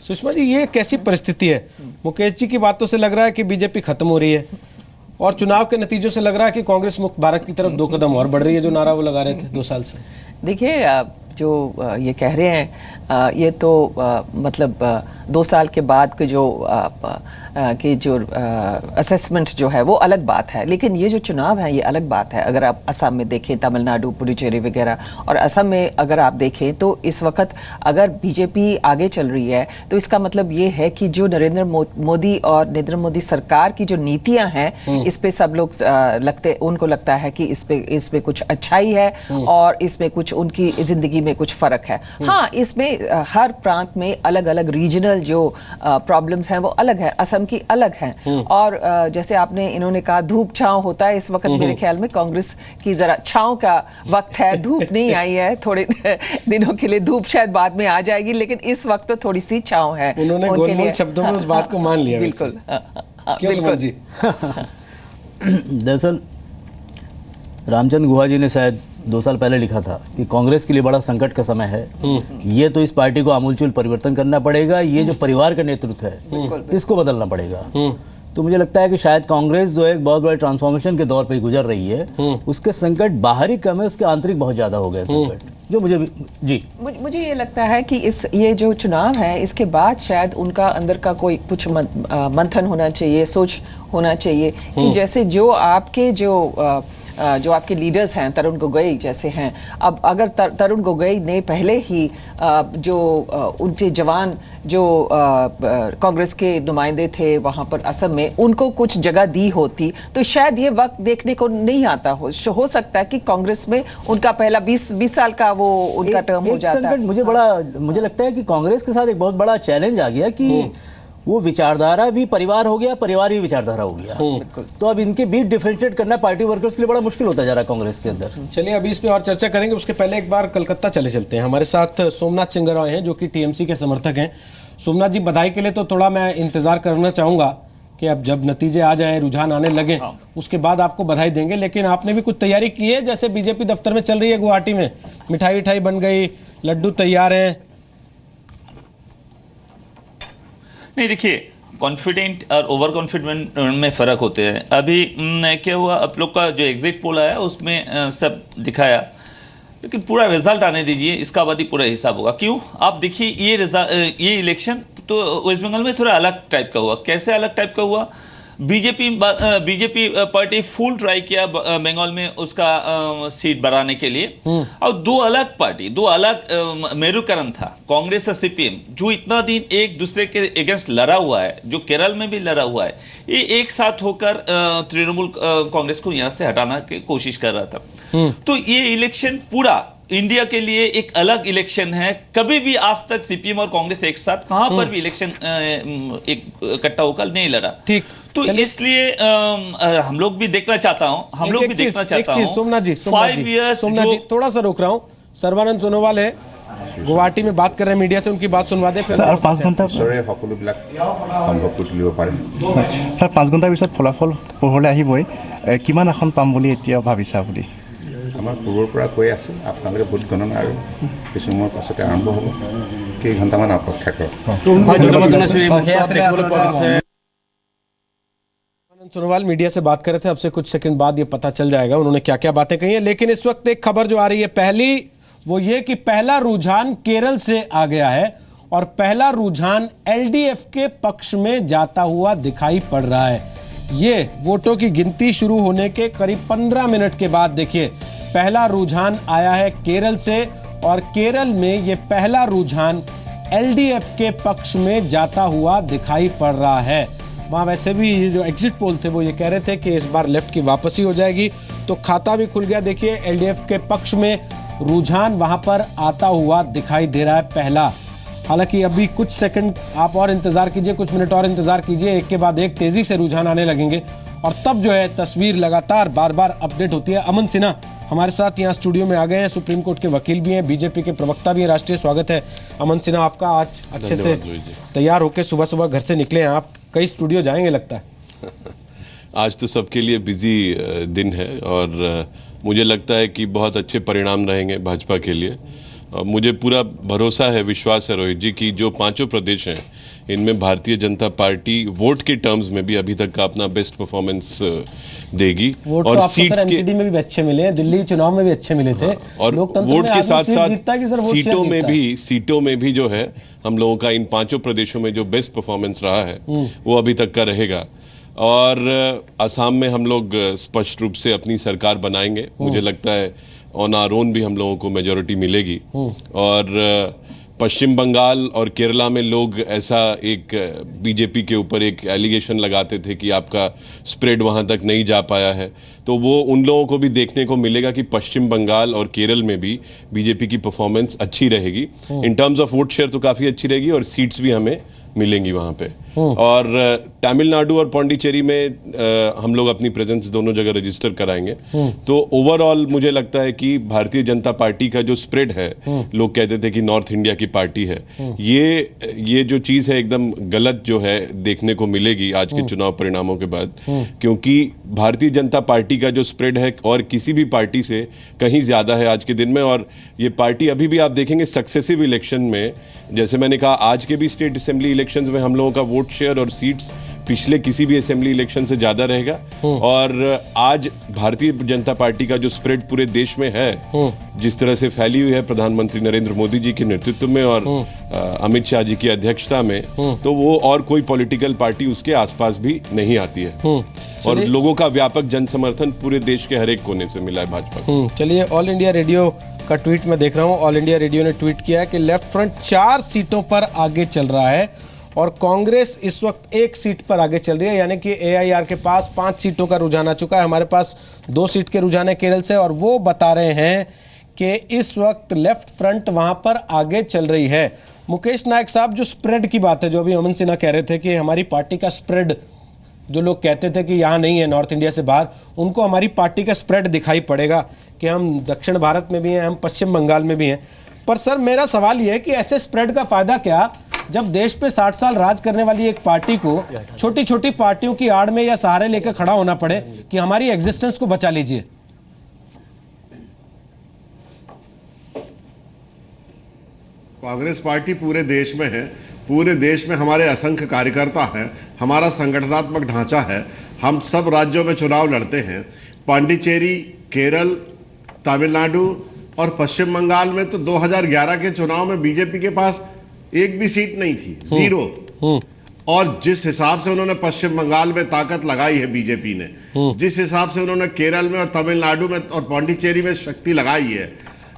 सुषमा जी, ये कैसी परिस्थिति है? मुकेश जी की बातों से लग रहा है कि बीजेपी खत्म हो रही है और चुनाव के नतीजों से लग रहा है कि कांग्रेस मुक्त भारत की तरफ 2 कदम और बढ़ रही है, जो नारा वो लगा रहे थे 2 साल से। देखिए, जो ये कह रहे हैं ये तो मतलब 2 साल के बाद के जो असेसमेंट जो है वो अलग बात है, लेकिन ये जो चुनाव है ये अलग बात है। अगर आप असम में देखें, तमिलनाडु, पुडुचेरी वगैरह, और असम में अगर आप देखें तो इस वक्त अगर बीजेपी आगे चल रही है तो इसका मतलब ये है कि जो नरेंद्र मोदी और नरेंद्र मोदी सरकार की जो नीतियां हैं इस पे सब लोग उनको लगता है कि इस पे कुछ अच्छाई है और इसमें कुछ उनकी जिंदगी में कुछ फर्क है। हाँ, इसमें हर प्रांत में अलग अलग रीजनल जो प्रॉब्लम्स हैं वो अलग है, असम की अलग हैं। और जैसे आपने इन्होंने कहा धूप छांव होता है, इस वक्त मेरे ख्याल में कांग्रेस की जरा छांव का वक्त है, धूप नहीं आई है, थोड़े दिनों के लिए धूप शायद बाद में आ जाएगी, लेकिन इस वक्त तो थोड़ी सी छांव है। उन्होंने गोलमोल शब्दों में उस बात को मान लिया। बिल्कुल, बिल्कुल जी। दरअसल रामचंद्र गुहा जी ने शायद 2 साल पहले लिखा था कि कांग्रेस के लिए बड़ा संकट का समय है, ये तो इस पार्टी को आमूलचूल परिवर्तन करना पड़ेगा, ये जो परिवार का नेतृत्व है इसको बदलना पड़ेगा। तो मुझे लगता है कि शायद कांग्रेस जो एक बहुत बड़े ट्रांसफॉर्मेशन के दौर पे गुजर रही है, उसके संकट बाहरी कम है, उसके आंतरिक बहुत ज्यादा हो गए संकट, जो मुझे जी मुझे ये लगता है कि ये जो चुनाव है इसके बाद शायद उनका अंदर का कोई कुछ मंथन होना चाहिए, सोच होना चाहिए कि जैसे जो आपके लीडर्स हैं, तरुण गोगोई जैसे हैं, अब अगर तरुण गोगोई ने पहले ही जो उनके जवान जो कांग्रेस के नुमाइंदे थे वहाँ पर असम में, उनको कुछ जगह दी होती तो शायद ये वक्त देखने को नहीं आता हो सकता है कि कांग्रेस में उनका पहला 20 साल का वो उनका टर्म हो जाता है। मुझे लगता है कि कांग्रेस के साथ एक बहुत बड़ा चैलेंज आ गया कि वो विचारधारा भी परिवार हो गया, परिवार भी विचारधारा हो गया। तो अब इनके बीच डिफरेंशिएट करना पार्टी वर्कर्स के लिए बड़ा मुश्किल होता जा रहा है कांग्रेस के अंदर। चलिए अभी इस पे और चर्चा करेंगे, उसके पहले एक बार कलकत्ता चलते हैं। हमारे साथ सोमनाथ सिंगरॉय हैं जो कि टीएमसी के समर्थक हैं। सोमनाथ जी, बधाई के लिए तो थोड़ा मैं इंतजार करना चाहूंगा कि अब जब नतीजे आ जाएं, रुझान आने लगे, उसके बाद आपको बधाई देंगे, लेकिन आपने भी कुछ तैयारी की है? जैसे बीजेपी दफ्तर में चल रही है गुवाहाटी में, मिठाई बन गई, लड्डू तैयार है? नहीं, देखिए, कॉन्फिडेंट और ओवर कॉन्फिडेंट में फ़र्क होते हैं। अभी क्या हुआ, आप लोग का जो एग्जिट पोल आया उसमें सब दिखाया, लेकिन पूरा रिजल्ट आने दीजिए, इसका बाद ही पूरा हिसाब होगा। क्यों? आप देखिए ये इलेक्शन तो वेस्ट बंगाल में थोड़ा अलग टाइप का हुआ। कैसे अलग टाइप का हुआ? बीजेपी पार्टी फुल ट्राई किया बंगाल में उसका सीट बढ़ाने के लिए, और दो अलग मेरुकरण था, कांग्रेस और सीपीएम, जो इतना दिन एक दूसरे के अगेंस्ट लड़ा हुआ है, जो केरल में भी लड़ा हुआ है, ये एक साथ होकर तृणमूल कांग्रेस को यहाँ से हटाना की कोशिश कर रहा था। तो ये इलेक्शन पूरा इंडिया के लिए एक अलग इलेक्शन है। कभी भी आज तक सीपीएम और कांग्रेस एक साथ कहां पर भी इलेक्शन इकट्ठा होकर नहीं लड़ा। ठीक, तो इसलिए हम लोग भी देखना चाहता हूं। सोमनाथ जी, 5 years थोड़ा सा रोक रहा हूं। सर्वानंद सोनोवाल है, गुवाहाटी में बात कर रहे हैं मीडिया से, उनकी बात सुनवा दें। सर 5 घंटा সকলোবিলাক সম্ভৱ কৰি তুলিব পাৰে। सर 5 ঘণ্টাৰ পিছত ফলাফল পোহৰলৈ আহিবই, কিমান আসন পাম বুলি এতিয়া ভাবিছা বুলি? আমাৰ পূৰ্বৰ পৰা কৈ আছে, আপোনালোকে ভোট গণনা আৰু কিছু সময়ৰ পাছতে আৰম্ভ হ'ব, কেইঘণ্টামান অপেক্ষা কৰক। सोनोवाल मीडिया से बात कर रहे थे, अब से कुछ सेकंड बाद ये पता चल जाएगा उन्होंने क्या क्या बातें कही हैं। लेकिन इस वक्त एक खबर जो आ रही है पहली, वो ये कि पहला रुझान केरल से आ गया है और पहला रुझान एलडीएफ के पक्ष में जाता हुआ दिखाई पड़ रहा है। ये वोटों की गिनती शुरू होने के करीब 15 मिनट के बाद देखिए पहला रुझान आया है केरल से, और केरल में ये पहला रुझान एलडीएफ के पक्ष में जाता हुआ दिखाई पड़ रहा है। वहाँ वैसे भी जो एग्जिट पोल थे वो ये कह रहे थे कि इस बार लेफ्ट की वापसी हो जाएगी, तो खाता भी खुल गया। देखिए एलडीएफ के पक्ष में रुझान वहाँ पर आता हुआ दिखाई दे रहा है पहला। हालांकि अभी कुछ सेकंड आप और इंतजार कीजिए, कुछ मिनट और इंतजार कीजिए, एक के बाद एक तेजी से रुझान आने लगेंगे और तब जो है तस्वीर लगातार बार बार अपडेट होती है। अमन सिन्हा हमारे साथ यहाँ स्टूडियो में आ गए हैं, सुप्रीम कोर्ट के वकील भी हैं, बीजेपी के प्रवक्ता भी हैं। राष्ट्रीय स्वागत है अमन सिन्हा आपका। आज अच्छे से तैयार होकर सुबह सुबह घर से निकले हैं आप, कई स्टूडियो जाएंगे लगता है। आज तो सबके लिए बिजी दिन है और मुझे लगता है कि बहुत अच्छे परिणाम रहेंगे भाजपा के लिए। मुझे पूरा भरोसा है, विश्वास है रोहित जी कि जो 5 प्रदेश हैं इनमें भारतीय जनता पार्टी वोट के टर्म्स में भी अभी तक का अपना बेस्ट परफॉर्मेंस देगी। वोट और तो आपको सीट्स सर के एमसीडी में भी अच्छे मिले हैं, दिल्ली चुनाव में भी अच्छे मिले थे। और लोकतंत्र वोट में के आदमी साथ सीट जीतता है कि सर साथ वोट शेयर सीटों में भी जो है हम लोगों का इन 5 प्रदेशों में जो बेस्ट परफॉर्मेंस रहा है वो अभी तक का रहेगा। और असम में हम लोग स्पष्ट रूप से अपनी सरकार बनाएंगे। मुझे लगता है ऑन आवर ओन भी हम लोगों को मेजॉरिटी मिलेगी। और पश्चिम बंगाल और केरला में लोग ऐसा एक बीजेपी के ऊपर एक एलिगेशन लगाते थे कि आपका स्प्रेड वहाँ तक नहीं जा पाया है, तो वो उन लोगों को भी देखने को मिलेगा कि पश्चिम बंगाल और केरल में भी बीजेपी की परफॉर्मेंस अच्छी रहेगी। In terms of vote share तो काफ़ी अच्छी रहेगी और सीट्स भी हमें मिलेंगी वहाँ पे। और तमिलनाडु और पौंडीचेरी में हम लोग अपनी प्रेजेंस दोनों जगह रजिस्टर कराएंगे। तो ओवरऑल मुझे लगता है कि भारतीय जनता पार्टी का जो स्प्रेड है, लोग कहते थे कि नॉर्थ इंडिया की पार्टी है, ये जो चीज़ है एकदम गलत जो है देखने को मिलेगी आज के चुनाव परिणामों के बाद। क्योंकि भारतीय जनता पार्टी का जो स्प्रेड है और किसी भी पार्टी से कहीं ज़्यादा है आज के दिन में। और ये पार्टी अभी भी आप देखेंगे सक्सेसिव इलेक्शन में, जैसे मैंने कहा आज के भी स्टेट असेंबली इलेक्शंस में हम लोगों का वोट शेयर और सीट्स पिछले किसी भी असेंबली इलेक्शन से ज़्यादा रहेगा। और आज भारतीय जनता पार्टी का जो स्प्रेड पूरे देश में है, जिस तरह से फैली हुई है प्रधानमंत्री नरेंद्र मोदी जी के नेतृत्व में और अमित शाह जी की अध्यक्षता में, तो वो और कोई पॉलिटिकल पार्टी उसके आसपास भी नहीं आती है। और लोगों का व्यापक जन समर्थन पूरे देश के हर एक कोने से मिला है भाजपा को। चलिए, ऑल इंडिया रेडियो का ट्वीट मैं देख रहा हूँ। ऑल इंडिया रेडियो ने ट्वीट किया है कि लेफ्ट फ्रंट 4 सीटों पर आगे चल रहा है और कांग्रेस इस वक्त 1 सीट पर आगे चल रही है, यानी कि एआईआर के पास 5 सीटों का रुझान आ चुका है। हमारे पास 2 सीट के रुझान है केरल से, और वो बता रहे हैं कि इस वक्त लेफ्ट फ्रंट वहां पर आगे चल रही है। मुकेश नायक साहब, जो स्प्रेड की बात है, जो अभी अमन सिन्हा कह रहे थे कि हमारी पार्टी का स्प्रेड, जो लोग कहते थे कि यहाँ नहीं है नॉर्थ इंडिया से बाहर, उनको हमारी पार्टी का स्प्रेड दिखाई पड़ेगा कि हम दक्षिण भारत में भी हैं, हम पश्चिम बंगाल में भी हैं। पर सर, मेरा सवाल यह है कि ऐसे स्प्रेड का फायदा क्या, जब देश पे 60 साल राज करने वाली एक पार्टी को छोटी छोटी पार्टियों की आड़ में या सहारे लेकर खड़ा होना पड़े कि हमारी एग्जिस्टेंस को बचा लीजिए। कांग्रेस पार्टी पूरे देश में है, पूरे देश में हमारे असंख्य कार्यकर्ता हैं, हमारा संगठनात्मक ढांचा है, हम सब राज्यों में चुनाव लड़ते हैं। पांडिचेरी, केरल, तमिलनाडु और पश्चिम बंगाल में तो 2011 के चुनाव में बीजेपी के पास एक भी सीट नहीं थी, 0। और जिस हिसाब से उन्होंने पश्चिम बंगाल में ताकत लगाई है बीजेपी ने, जिस हिसाब से उन्होंने केरल में और तमिलनाडु में और पांडिचेरी में शक्ति लगाई है,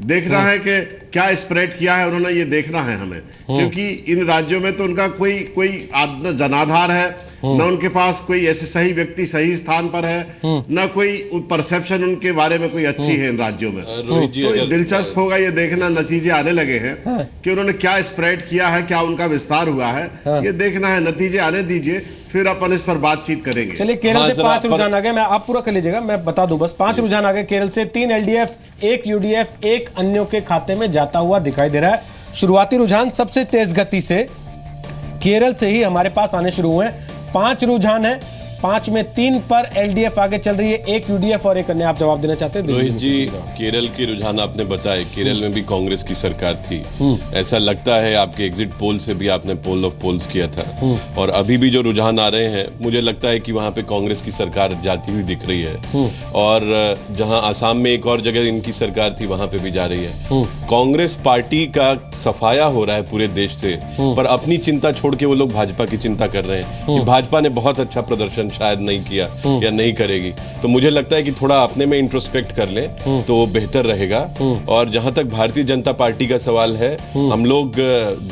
देखना है कि क्या स्प्रेड किया है उन्होंने, ये देखना है हमें। क्योंकि इन राज्यों में तो उनका कोई जनाधार है, न उनके पास कोई ऐसे सही व्यक्ति सही स्थान पर है, न कोई परसेप्शन उनके बारे में कोई अच्छी है इन राज्यों में। तो दिलचस्प होगा ये देखना, नतीजे आने लगे हैं कि उन्होंने क्या स्प्रेड किया है, क्या उनका विस्तार हुआ है, ये देखना है। नतीजे आने दीजिए, फिर अपन इस पर बातचीत करेंगे। चलिए, केरल से 5 रुझान आ गए, मैं आप पूरा कर लीजिएगा, मैं बता दूं बस। 5 रुझान आ गए केरल से। 3 एलडीएफ, 1 यूडीएफ, 1 अन्यों के खाते में जाता हुआ दिखाई दे रहा है। शुरुआती रुझान सबसे तेज गति से केरल से ही हमारे पास आने शुरू हुए हैं। 5 रुझान है, 5 में 3 पर एलडीएफ आगे चल रही है, 1 यूडीएफ और 1 अन्य। आप जवाब देना चाहते हैं? रोहित जी, केरल के रुझान आपने बताए, केरल में भी कांग्रेस की सरकार थी। ऐसा लगता है आपके एग्जिट पोल से भी आपने पोल ऑफ पोल्स किया था। और अभी भी जो रुझान आ रहे हैं, मुझे लगता है कि वहां पे कांग्रेस की सरकार जाती हुई दिख रही है। और जहां आसाम में एक और जगह इनकी सरकार थी, वहां पे भी जा रही है। कांग्रेस पार्टी का सफाया हो रहा है पूरे देश से, पर अपनी चिंता छोड़ के वो लोग भाजपा की चिंता कर रहे हैं कि भाजपा ने बहुत अच्छा प्रदर्शन शायद नहीं किया या नहीं करेगी। तो मुझे लगता है कि थोड़ा अपने में इंट्रोस्पेक्ट कर लें तो वो बेहतर रहेगा। और जहां तक भारतीय जनता पार्टी का सवाल है, हम लोग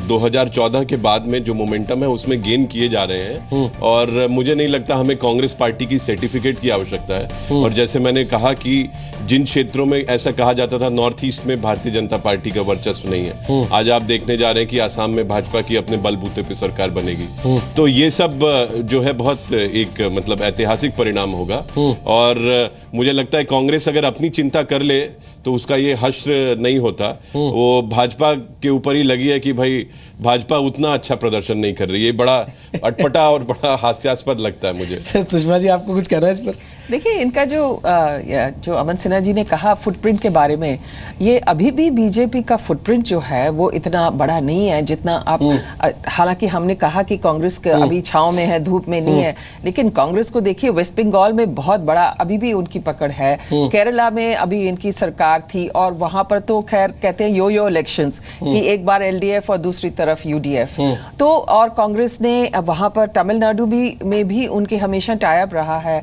2014 के बाद में जो मोमेंटम है उसमें गेन किए जा रहे हैं। और मुझे नहीं लगता हमें कांग्रेस पार्टी की सर्टिफिकेट की आवश्यकता है। और जैसे मैंने कहा कि जिन क्षेत्रों में ऐसा कहा जाता था नॉर्थ ईस्ट में भारतीय जनता पार्टी का वर्चस्व नहीं है, आज आप देखने जा रहे हैं कि आसाम में भाजपा की अपने बलबूते पे सरकार बनेगी। तो ये सब जो है बहुत एक मतलब ऐतिहासिक परिणाम होगा। और मुझे लगता है कांग्रेस अगर अपनी चिंता कर ले तो उसका ये हश्र नहीं होता। वो भाजपा के ऊपर ही लगी है कि भाई भाजपा उतना अच्छा प्रदर्शन नहीं कर रही है। बड़ा अटपटा और बड़ा हास्यास्पद लगता है मुझे। सुषमा जी, आपको कुछ कहना है इस पर? देखिए इनका जो अमन सिन्हा जी ने कहा फुटप्रिंट के बारे में, ये अभी भी बीजेपी का फुटप्रिंट जो है वो इतना बड़ा नहीं है जितना आप हालांकि हमने कहा कि कांग्रेस का अभी छांव में है, धूप में नहीं है, लेकिन कांग्रेस को देखिए वेस्ट बंगाल में बहुत बड़ा अभी भी उनकी पकड़ है, केरला में अभी इनकी सरकार थी और वहां पर तो खैर कहते हैं यो इलेक्शंस कि एक बार एलडीएफ और दूसरी तरफ यूडीएफ, तो और कांग्रेस ने वहां पर तमिलनाडु में भी उनके हमेशा टाई अप रहा है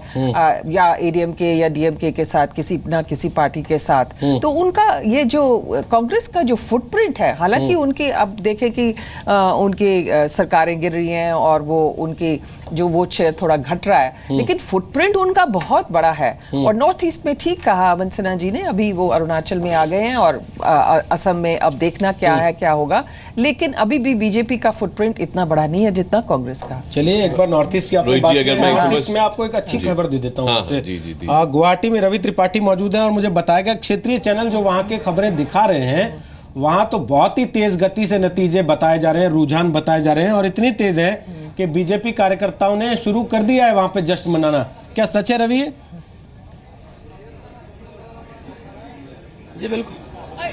या एडीएमके या डीएमके के साथ किसी ना किसी पार्टी के साथ, तो उनका ये जो कांग्रेस का जो फुटप्रिंट है, हालांकि उनके अब देखें कि उनके सरकारें गिर रही हैं और वो उनकी जो वोट शेयर थोड़ा घट रहा है, लेकिन फुटप्रिंट उनका बहुत बड़ा है। और नॉर्थ ईस्ट में ठीक कहा अमन सिन्हा जी ने, अभी वो अरुणाचल में आ गए हैं और असम में अब देखना क्या है क्या होगा, लेकिन अभी भी बीजेपी का फुटप्रिंट इतना बड़ा नहीं है जितना कांग्रेस का। चलिए एक बार नॉर्थ ईस्ट की आपने बात की, नॉर्थ ईस्ट में आपको एक अच्छी खबर दे देता हूँ। गुवाहाटी में रवि त्रिपाठी मौजूद है और मुझे बताया गया क्षेत्रीय चैनल जो वहाँ के खबरें दिखा रहे हैं वहां तो बहुत ही तेज गति से नतीजे बताए जा रहे हैं, रुझान बताए जा रहे हैं और इतनी तेज है कि बीजेपी कार्यकर्ताओं ने शुरू कर दिया है वहां पे जश्न मनाना। क्या सच है रवि? जी बिल्कुल,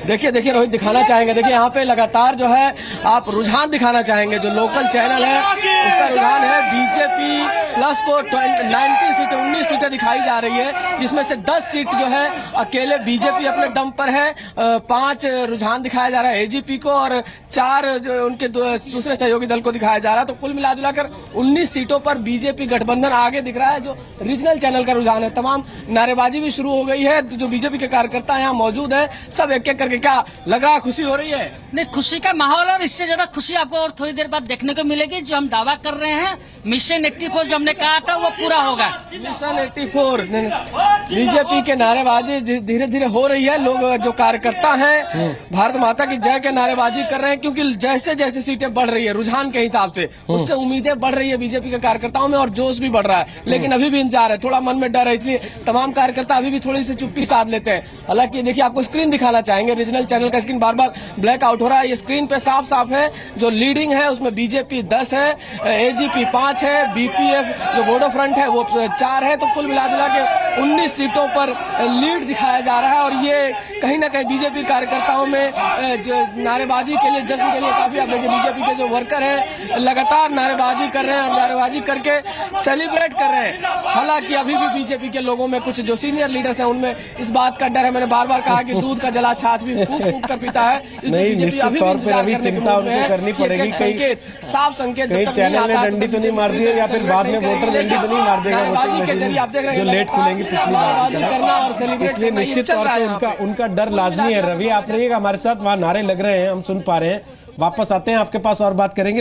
देखिए रोहित दिखाना चाहेंगे, देखिए यहाँ पे लगातार जो है आप रुझान दिखाना चाहेंगे, जो लोकल चैनल है उसका रुझान है बीजेपी प्लस को 19 सीटें दिखाई जा रही है, जिसमें से 10 सीट जो है अकेले बीजेपी अपने दम पर है, 5 रुझान दिखाया जा रहा है एजीपी को और 4 जो उनके दूसरे सहयोगी दल को दिखाया जा रहा है, तो कुल मिलाकर 19 सीटों पर बीजेपी गठबंधन आगे दिख रहा है। जो रीजनल चैनल का रुझान है, तमाम नारेबाजी भी शुरू हो गई है, जो बीजेपी के कार्यकर्ता यहाँ मौजूद है सब एक एक करके, क्या लग रहा है खुशी हो रही है? नहीं, खुशी का माहौल और इससे ज्यादा खुशी आपको और थोड़ी देर बाद देखने को मिलेगी। जो हम दावा कर रहे हैं मिशन 84 जो हमने कहा था वो पूरा होगा। मिशन 84 बीजेपी के नारेबाजी धीरे धीरे हो रही है, लोग जो कार्यकर्ता हैं भारत माता की जय के नारेबाजी कर रहे हैं, क्योंकि जैसे जैसे सीटें बढ़ रही है रुझान के हिसाब से उससे उम्मीदें बढ़ रही है बीजेपी के कार्यकर्ताओं में और जोश भी बढ़ रहा है, लेकिन अभी भी इंतजार है, थोड़ा मन में डर है, इसलिए तमाम कार्यकर्ता अभी भी थोड़ी सी चुप्पी साध लेते हैं। हालांकि देखिए आपको स्क्रीन दिखाना चाहेंगे, रीजनल चैनल का स्क्रीन बार बार ब्लैक आउट हो रहा है, ये स्क्रीन पे साफ साफ है जो लीडिंग है उसमें बीजेपी 10 है, एजीपी 5 है, बीपीएफ जो बोडो फ्रंट है वो 4 है, तो कुल मिला के 19 सीटों पर लीड दिखाया जा रहा है और ये कहीं ना कहीं बीजेपी कार्यकर्ताओं में जो नारेबाजी के लिए, जश्न के लिए काफी, आप देखिए बीजेपी के जो वर्कर हैं लगातार नारेबाजी कर रहे हैं और नारेबाजी करके सेलिब्रेट कर रहे हैं। हालांकि अभी भी बीजेपी के लोगों में कुछ जो सीनियर लीडर्स हैं उनमें इस बात का डर है, मैंने बार बार कहा कि दूध का जला छाछ भी फूंक फूंक कर पीता है, नहीं निश्चित तौर पर अभी चिंता उनको करनी पड़ेगी, साफ संकेत चैनल ने डंडी तो नहीं मार दी है या फिर बाद में वोटर डंडी तो नहीं मार देगा जो लेट खुलेंगी पिछली बार की तरह, इसलिए निश्चित तौर पर उनका डर लाजमी है। रवि आप रहिएगा हमारे साथ, वहां नारे लग रहे हैं हम सुन पा रहे हैं, वापस आते हैं आपके पास और बात करेंगे।